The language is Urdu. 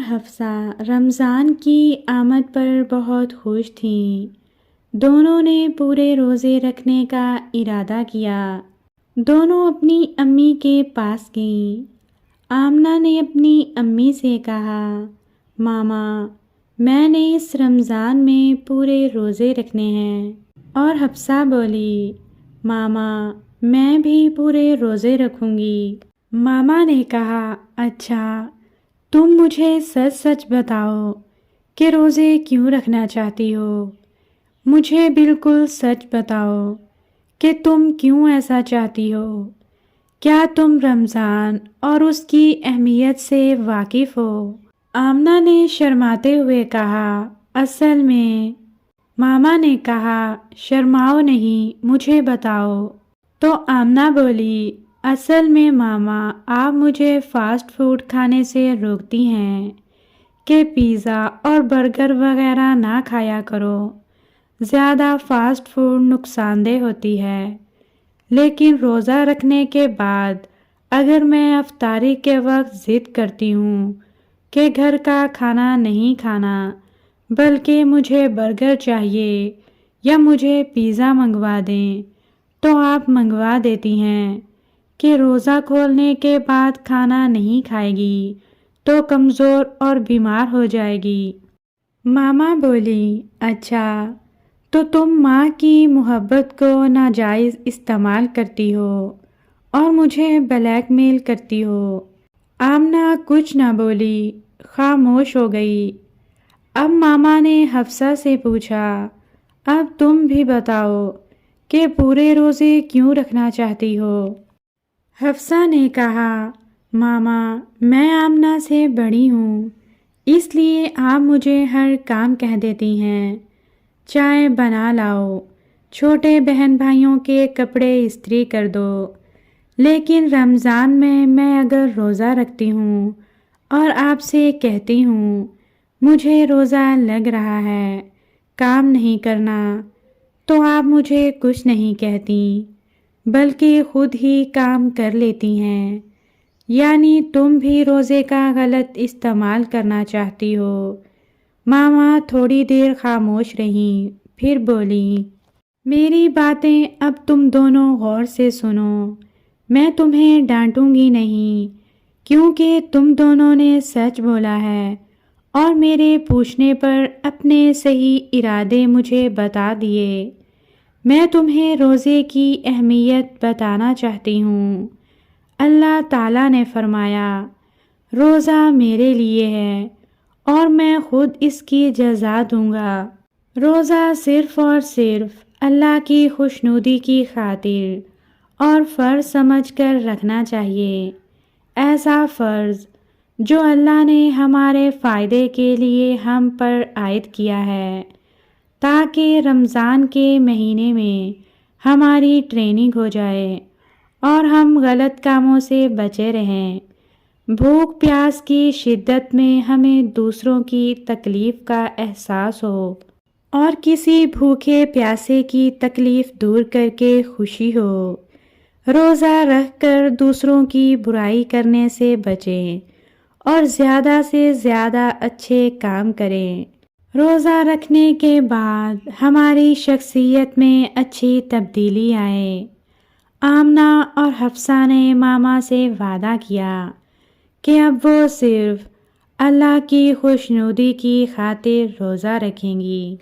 حفصہ رمضان کی آمد پر بہت خوش تھیں۔ دونوں نے پورے روزے رکھنے کا ارادہ کیا۔ دونوں اپنی امی کے پاس گئیں۔ آمنہ نے اپنی امی سے کہا، ماما، میں نے اس رمضان میں پورے روزے رکھنے ہیں۔ اور حفصہ بولی، ماما، میں بھی پورے روزے رکھوں گی۔ ماما نے کہا، اچھا، تم مجھے سچ سچ بتاؤ کہ روزے کیوں رکھنا چاہتی ہو؟ مجھے بالکل سچ بتاؤ کہ تم کیوں ایسا چاہتی ہو؟ کیا تم رمضان اور اس کی اہمیت سے واقف ہو؟ آمنہ نے شرماتے ہوئے کہا، اصل میں۔ ماما نے کہا، شرماؤ نہیں، مجھے بتاؤ۔ تو آمنہ بولی، اصل میں ماما، آپ مجھے فاسٹ فوڈ کھانے سے روکتی ہیں کہ پیزا اور برگر وغیرہ نہ کھایا کرو، زیادہ فاسٹ فوڈ نقصان دہ ہوتی ہے۔ لیکن روزہ رکھنے کے بعد اگر میں افطاری کے وقت ضد کرتی ہوں کہ گھر کا کھانا نہیں کھانا بلکہ مجھے برگر چاہیے یا مجھے پیزا منگوا دیں، تو آپ منگوا دیتی ہیں کہ روزہ کھولنے کے بعد کھانا نہیں کھائے گی تو کمزور اور بیمار ہو جائے گی۔ ماما بولی، اچھا، تو تم ماں کی محبت کو ناجائز استعمال کرتی ہو اور مجھے بلیک میل کرتی ہو۔ آمنہ کچھ نہ بولی، خاموش ہو گئی۔ اب ماما نے حفصہ سے پوچھا، اب تم بھی بتاؤ کہ پورے روزے کیوں رکھنا چاہتی ہو؟ حفصہ نے کہا، ماما، میں آمنہ سے بڑی ہوں، اس لیے آپ مجھے ہر کام کہہ دیتی ہیں۔ چائے بنا لاؤ، چھوٹے بہن بھائیوں کے کپڑے استری کر دو۔ لیکن رمضان میں اگر روزہ رکھتی ہوں اور آپ سے کہتی ہوں مجھے روزہ لگ رہا ہے، کام نہیں کرنا، تو آپ مجھے کچھ نہیں کہتی بلکہ خود ہی کام کر لیتی ہیں۔ یعنی تم بھی روزے کا غلط استعمال کرنا چاہتی ہو۔ ماما تھوڑی دیر خاموش رہیں، پھر بولی، میری باتیں اب تم دونوں غور سے سنو۔ میں تمہیں ڈانٹوں گی نہیں، کیونکہ تم دونوں نے سچ بولا ہے اور میرے پوچھنے پر اپنے صحیح ارادے مجھے بتا دیے۔ میں تمہیں روزے کی اہمیت بتانا چاہتی ہوں۔ اللہ تعالیٰ نے فرمایا، روزہ میرے لیے ہے اور میں خود اس کی جزا دوں گا۔ روزہ صرف اور صرف اللہ کی خوشنودی کی خاطر اور فرض سمجھ کر رکھنا چاہیے، ایسا فرض جو اللہ نے ہمارے فائدے کے لیے ہم پر عائد کیا ہے، تاکہ رمضان کے مہینے میں ہماری ٹریننگ ہو جائے اور ہم غلط کاموں سے بچے رہیں۔ بھوک پیاس کی شدت میں ہمیں دوسروں کی تکلیف کا احساس ہو اور کسی بھوکے پیاسے کی تکلیف دور کر کے خوشی ہو۔ روزہ رکھ کر دوسروں کی برائی کرنے سے بچیں اور زیادہ سے زیادہ اچھے کام کریں۔ روزہ رکھنے کے بعد ہماری شخصیت میں اچھی تبدیلی آئے۔ آمنہ اور حفصہ نے ماما سے وعدہ کیا کہ اب وہ صرف اللہ کی خوشنودی کی خاطر روزہ رکھیں گی۔